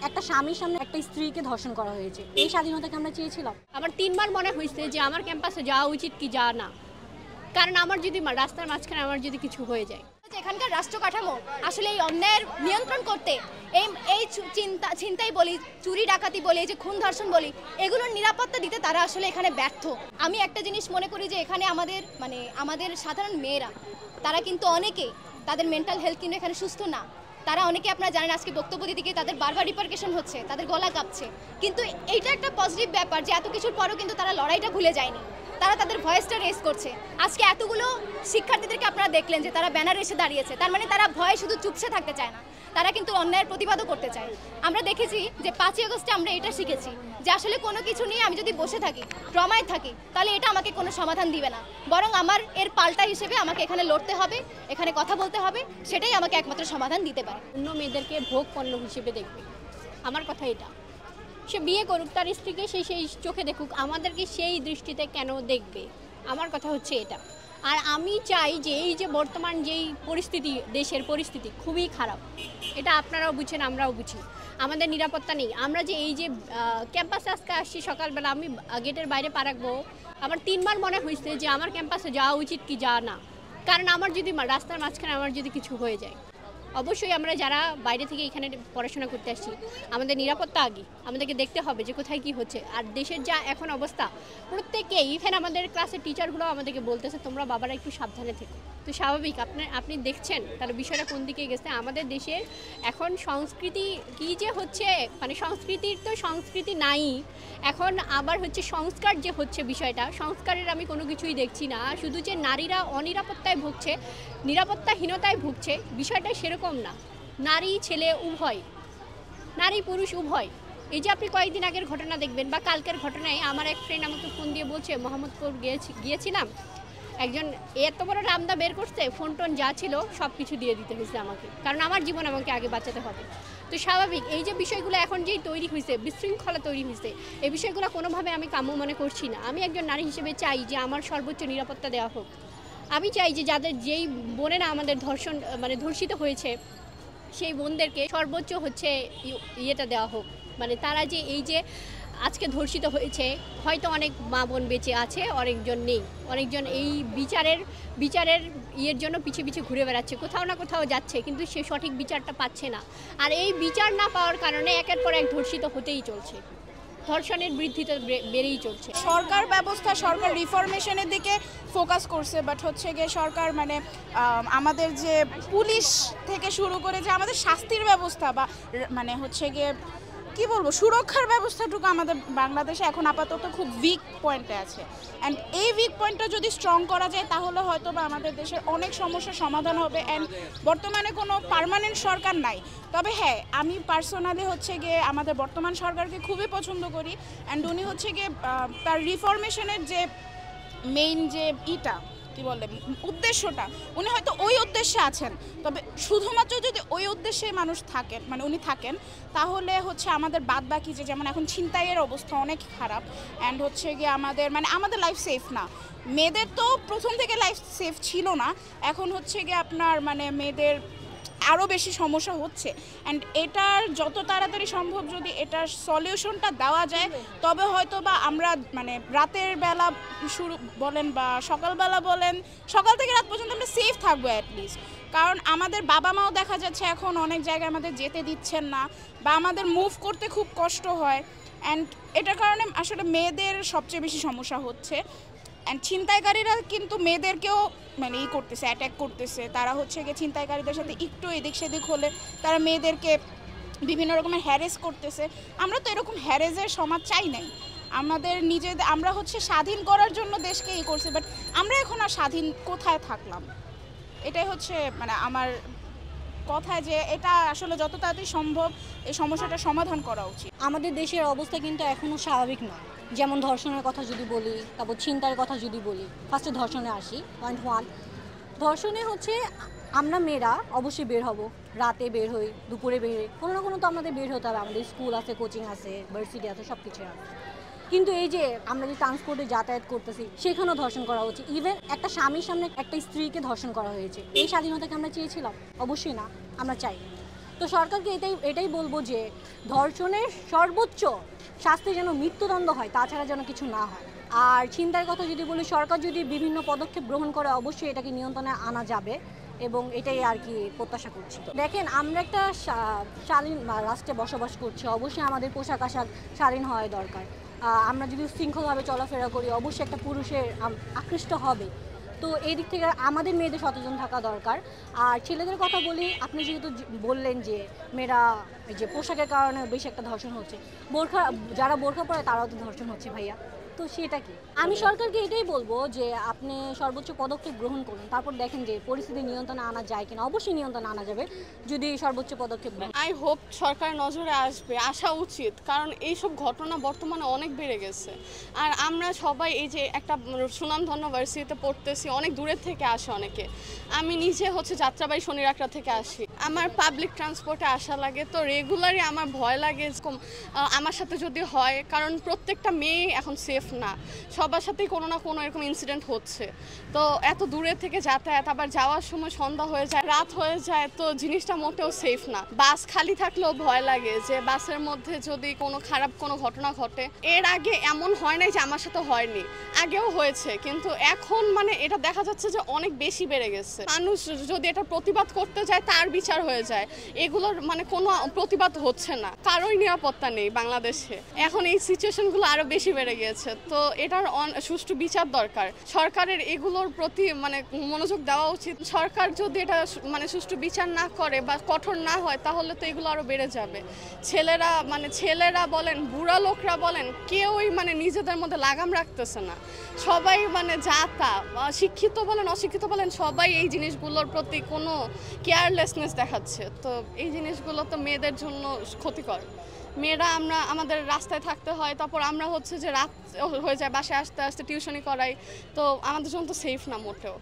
একটা স্বামীর সামনে একটা স্ত্রীকে ধর্ষণ করা হয়েছে, এই স্বাধীনতাকে আমরা চেয়েছিলাম। আমার ৩ বার মনে হয়েছে যে আমার ক্যাম্পাসে যাওয়া উচিত কি যাওয়া না, কারণ আমার যদি রাস্তার মাঝখানে আমার যদি কিছু হয়ে যায়। এখানকার রাষ্ট্র কাঠামো আসলে এই অন্যায়ের নিয়ন্ত্রণ করতে এই ছিনতাই বলি, চুরি ডাকাতি বলি, যে খুন ধর্ষণ বলি, এগুলোর নিরাপত্তা দিতে তারা আসলে এখানে ব্যর্থ। আমি একটা জিনিস মনে করি যে এখানে আমাদের সাধারণ মেয়েরা তারা কিন্তু অনেকে তাদের মেন্টাল হেলথ কিন্তু এখানে সুস্থ না। তারা অনেকে আপনারা জানেন আজকে বক্তব্য দিতে গিয়ে তাদের বারবার রিপারকেশন হচ্ছে, তাদের গলা কাঁপছে, কিন্তু এইটা একটা পজিটিভ ব্যাপার যে এত কিছুর পরেও কিন্তু তারা লড়াইটা ভুলে যায়নি, তারা তাদের ভয়েসটা রেজ করছে। আজকে এতগুলো শিক্ষার্থীদেরকে আপনারা দেখলেন যে তারা ব্যানার এসে দাঁড়িয়েছে, তার মানে তারা ভয়ে শুধু চুপসে থাকতে চায় না, তারা কিন্তু অন্যায়ের প্রতিবাদও করতে চায়। আমরা দেখেছি যে 5ই আগস্টে আমরা এটা শিখেছি যে আসলে কোনো কিছু নিয়ে আমি যদি বসে থাকি, ট্রমায় থাকি, তাহলে এটা আমাকে কোনো সমাধান দিবে না, বরং আমার এর পাল্টা হিসেবে আমাকে এখানে লড়তে হবে, এখানে কথা বলতে হবে, সেটাই আমাকে একমাত্র সমাধান দিতে পারে। অন্য মেয়েদেরকে ভোগ পণ্য হিসেবে দেখবে, আমার কথা এটা। সে বিয়ে করুক, তার স্ত্রীকে সেই চোখে দেখুক, আমাদেরকে সেই দৃষ্টিতে কেন দেখবে, আমার কথা হচ্ছে এটা। আর আমি চাই যে এই যে বর্তমান যেই পরিস্থিতি, দেশের পরিস্থিতি খুবই খারাপ, এটা আপনারাও বুঝছেন, আমরাও বুঝি। আমাদের নিরাপত্তা নেই। আমরা যে এই যে ক্যাম্পাসে আজকে আসছি সকালবেলা, আমি গেটের বাইরে পা রাখবো, আমার 3 বার মনে হয়েছে যে আমার ক্যাম্পাসে যাওয়া উচিত কি যাওয়া না, কারণ আমার যদি রাস্তার মাঝখানে আমার যদি কিছু হয়ে যায়। অবশ্যই আমরা যারা বাইরে থেকে এখানে পড়াশোনা করতে আসছি, আমাদের নিরাপত্তা আগে আমাদেরকে দেখতে হবে যে কোথায় কি হচ্ছে। আর দেশের যা এখন অবস্থা, প্রত্যেকেই, ইভেন আমাদের ক্লাসের টিচারগুলো আমাদেরকে বলতেছে তোমরা বাবারা একটু সাবধানে থেকো। তো স্বাভাবিক, আপনি দেখছেন তাহলে বিষয়টা কোন দিকে গেছে। আমাদের দেশের এখন সংস্কৃতি কি যে হচ্ছে, মানে সংস্কৃতির তো সংস্কৃতি নাই, এখন আবার হচ্ছে সংস্কার যে হচ্ছে, বিষয়টা সংস্কারের আমি কোনো কিছুই দেখছি না। শুধু যে নারীরা অনিরাপত্তায় ভুগছে, নিরাপত্তাহীনতায় ভুগছে, বিষয়টা সেরকম না। নারী ছেলে উভয়, নারী পুরুষ উভয়। এই যে আপনি কয়েকদিন আগের ঘটনা দেখবেন বা কালকের ঘটনায়, আমার এক ফ্রেন্ড আমাকে ফোন দিয়ে বলছে মোহাম্মদপুর গিয়েছিলাম, একজন এত বড় রামদা বের করছে, ফোন টোন যা ছিল সব কিছু দিয়ে দিতে হয়েছে আমাকে, কারণ আমার জীবন আমাকে আগে বাঁচাতে হবে। তো স্বাভাবিক, এই যে বিষয়গুলো এখন যেই তৈরি হয়েছে, বিশৃঙ্খলা তৈরি হয়েছে, এই বিষয়গুলো কোনোভাবে আমি কাম্য মনে করছি না। আমি একজন নারী হিসেবে চাই যে আমার সর্বোচ্চ নিরাপত্তা দেওয়া হোক। আমি চাই যে যেই বোনেরা আমাদের ধর্ষিত হয়েছে, সেই বোনদেরকে সর্বোচ্চ হচ্ছে ইয়েটা দেওয়া হোক। মানে তারা যে এই যে আজকে ধর্ষিত হয়েছে, হয়তো অনেক মা বোন বেঁচে আছে, অনেকজন নেই, অনেকজন এই বিচারের ইয়ের জন্য পিছিয়ে ঘুরে বেড়াচ্ছে, কোথাও না কোথাও যাচ্ছে, কিন্তু সে সঠিক বিচারটা পাচ্ছে না। আর এই বিচার না পাওয়ার কারণে একের পর এক ধর্ষিত হতেই চলছে, ধর্ষণের বৃদ্ধিটা বেড়েই চলছে। সরকার ব্যবস্থা, সরকার রিফরমেশনের দিকে ফোকাস করছে, বাট হচ্ছে গিয়ে সরকার আমাদের যে পুলিশ থেকে শুরু করে যে আমাদের শাস্তির ব্যবস্থা বা হচ্ছে গিয়ে কি বলবো, সুরক্ষার ব্যবস্থাটুকু আমাদের বাংলাদেশে এখন আপাতত খুব উইক পয়েন্টে আছে। অ্যান্ড এই উইক পয়েন্টটা যদি স্ট্রং করা যায় তাহলে হয়তো বা আমাদের দেশের অনেক সমস্যার সমাধান হবে। অ্যান্ড বর্তমানে কোনো পার্মানেন্ট সরকার নাই, তবে হ্যাঁ, আমি পার্সোনালি হচ্ছে গিয়ে আমাদের বর্তমান সরকারকে খুবই পছন্দ করি। অ্যান্ড উনি হচ্ছে গিয়ে তার রিফরমেশনের যে মেইন যে কি বলে উদ্দেশ্যটা, উনি হয়তো ওই উদ্দেশ্যে আছেন, তবে শুধুমাত্র যদি ওই উদ্দেশ্যে মানুষ থাকেন, উনি থাকেন, তাহলে হচ্ছে আমাদের বাদ বাকি যেমন এখন ছিনতাইয়ের অবস্থা অনেক খারাপ। অ্যান্ড হচ্ছে গিয়ে আমাদের লাইফ সেফ না। মেয়েদের তো প্রথম থেকে লাইফ সেফ ছিল না, এখন হচ্ছে গিয়ে আপনার মেয়েদের আরও বেশি সমস্যা হচ্ছে। অ্যান্ড এটার যত তাড়াতাড়ি সম্ভব যদি এটার সলিউশনটা দেওয়া যায়, তবে হয়তো বা আমরা রাতের বেলা বলেন বা সকালবেলা বলেন, সকাল থেকে রাত পর্যন্ত আমরা সেফ থাকবো অ্যাটলিস্ট। কারণ আমাদের বাবা মাও দেখা যাচ্ছে এখন অনেক জায়গায় আমাদের যেতে দিচ্ছেন না, বা আমাদের মুভ করতে খুব কষ্ট হয়। অ্যান্ড এটার কারণে আসলে মেয়েদের সবচেয়ে বেশি সমস্যা হচ্ছে। অ্যান্ড ছিনতাইকারীরা কিন্তু মেয়েদেরকেও করতেছে, অ্যাট্যাক করতেছে। তারা হচ্ছে গিয়ে ছিনতাইকারীদের সাথে একটু এদিক সেদিক হলে তারা মেয়েদেরকে বিভিন্ন রকমের হ্যারেস করতেছে। আমরা তো এরকম হ্যারেসের সমাজ চাই নাই। আমরা হচ্ছে স্বাধীন করার জন্য দেশকে করছি, বাট আমরা এখন আর স্বাধীন কোথায় থাকলাম? এটাই হচ্ছে আমার কথা, যে এটা আসলে যত তাড়াতাড়ি সম্ভব এই সমস্যাটা সমাধান করা উচিত। আমাদের দেশের অবস্থা কিন্তু এখনও স্বাভাবিক নয়। যেমন ধর্ষণের কথা যদি বলি, তারপর ছিনতাইয়ের কথা যদি বলি, ফার্স্টে ধর্ষণে আসি। পয়েন্ট 1, ধর্ষণে হচ্ছে আমরা মেয়েরা অবশ্যই বের হব, রাতে বের হই, দুপুরে বের হই, কোনো না কোনো তো আমাদের বের হতে হবে। আমাদের স্কুল আছে, কোচিং আছে, ভার্সিটি আছে, সব কিছু আছে। কিন্তু এই যে আমরা যে ট্রান্সপোর্টে যাতায়াত করতেছি, সেখানেও ধর্ষণ করা হচ্ছে। ইভেন একটা স্বামীর সামনে একটা স্ত্রীকে ধর্ষণ করা হয়েছে, এই স্বাধীনতাকে আমরা চেয়েছিলাম? অবশ্যই না, আমরা চাই। তো সরকারকে এটাই বলবো যে ধর্ষণের সর্বোচ্চ শাস্তি যেন মৃত্যুদণ্ড হয়, তাছাড়া যেন কিছু না হয়। আর ছিনতাইয়ের কথা যদি বলি, সরকার যদি বিভিন্ন পদক্ষেপ গ্রহণ করে অবশ্যই এটাকে নিয়ন্ত্রণে আনা যাবে এবং এটাই আর কি প্রত্যাশা করছি। দেখেন, আমরা একটা শালীন রাষ্ট্রে বসবাস করছি, অবশ্যই আমাদের পোশাক আশাক শালীন হওয়া দরকার। আমরা যদি শৃঙ্খলভাবে চলাফেরা করি অবশ্যই একটা পুরুষের আকৃষ্ট হবে। তো এই দিক থেকে আমাদের মেয়েদের সচেতন থাকা দরকার। আর ছেলেদের কথা বলি, আপনি যেহেতু বললেন যে মেয়েরা যে পোশাকের কারণে বেশি একটা ধর্ষণ হচ্ছে, যারা বোরখা পরে তারাও তো ধর্ষণ হচ্ছে ভাইয়া, তো সেটা কি? আমি সরকারকে এটাই বলবো যে আপনি সর্বোচ্চ পদক্ষেপ গ্রহণ করুন, তারপর দেখেন যে পরিস্থিতি নিয়ন্ত্রণে আনা যায় কিনা। অবশ্যই নিয়ন্ত্রণে আনা যাবে যদি সর্বোচ্চ পদক্ষেপ নেয়। আই হোপ সরকারের নজরে আসা উচিত, কারণ এইসব ঘটনা বর্তমানে অনেক বেড়ে গেছে। আর আমরা সবাই এই যে একটা সুনামধন্য ভার্সিটিতে পড়তেছি, অনেক দূরের থেকে আসে অনেকে। আমি নিজে যাত্রাবাড়ি শনিরাকড়া থেকে আসি, আমার পাবলিক ট্রান্সপোর্টে আসা লাগে, তো রেগুলারই আমার ভয় লাগে আমার সাথে যদি হয়, কারণ প্রত্যেকটা মেয়ে এখন সেফ না, সবার সাথেই কোনো না কোনো এরকম ইনসিডেন্ট হচ্ছে। তো এত দূরের থেকে যাতায়াত, আবার যাওয়ার সময় সন্ধ্যা হয়ে যায়, রাত হয়ে যায়, তো জিনিসটা মোটেও সেফ না। বাস খালি থাকলেও ভয় লাগে যে বাসের মধ্যে যদি কোনো খারাপ কোনো ঘটনা ঘটে। এর আগে এমন হয় নাই যে আমার সাথে হয়নি, আগেও হয়েছে, কিন্তু এখন এটা দেখা যাচ্ছে যে অনেক বেশি বেড়ে গেছে। মানুষ যদি এটা প্রতিবাদ করতে যায় তার বিচার হয়ে যায়, এগুলোর কোনো প্রতিবাদ হচ্ছে না, কারোই নিরাপত্তা নেই বাংলাদেশে। এখন এই সিচুয়েশনগুলো আরো বেশি বেড়ে গিয়েছে, তো এটার সুষ্ঠু বিচার দরকার। সরকারের এগুলোর প্রতি মনোযোগ দেওয়া উচিত। সরকার যদি এটা সুষ্ঠু বিচার না করে বা কঠোর না হয়, তাহলে তো এগুলো আরো বেড়ে যাবে। ছেলেরা বলেন, বুড়া লোকরা বলেন, কেউই নিজেদের মধ্যে লাগাম রাখতেছে না। সবাই শিক্ষিত বলেন অশিক্ষিত বলেন, সবাই এই জিনিসগুলোর প্রতি কোনো কেয়ারলেসনেস দেখাচ্ছে। তো এই জিনিসগুলো তো মেয়েদের জন্য ক্ষতিকর। মেয়েরা আমাদের রাস্তায় থাকতে হয়, তারপর আমরা যে রাত হয়ে যায়, বাসায় আসতে আসতে টিউশনি করাই, তো আমাদের জন্য তো সেফ না মোটেও।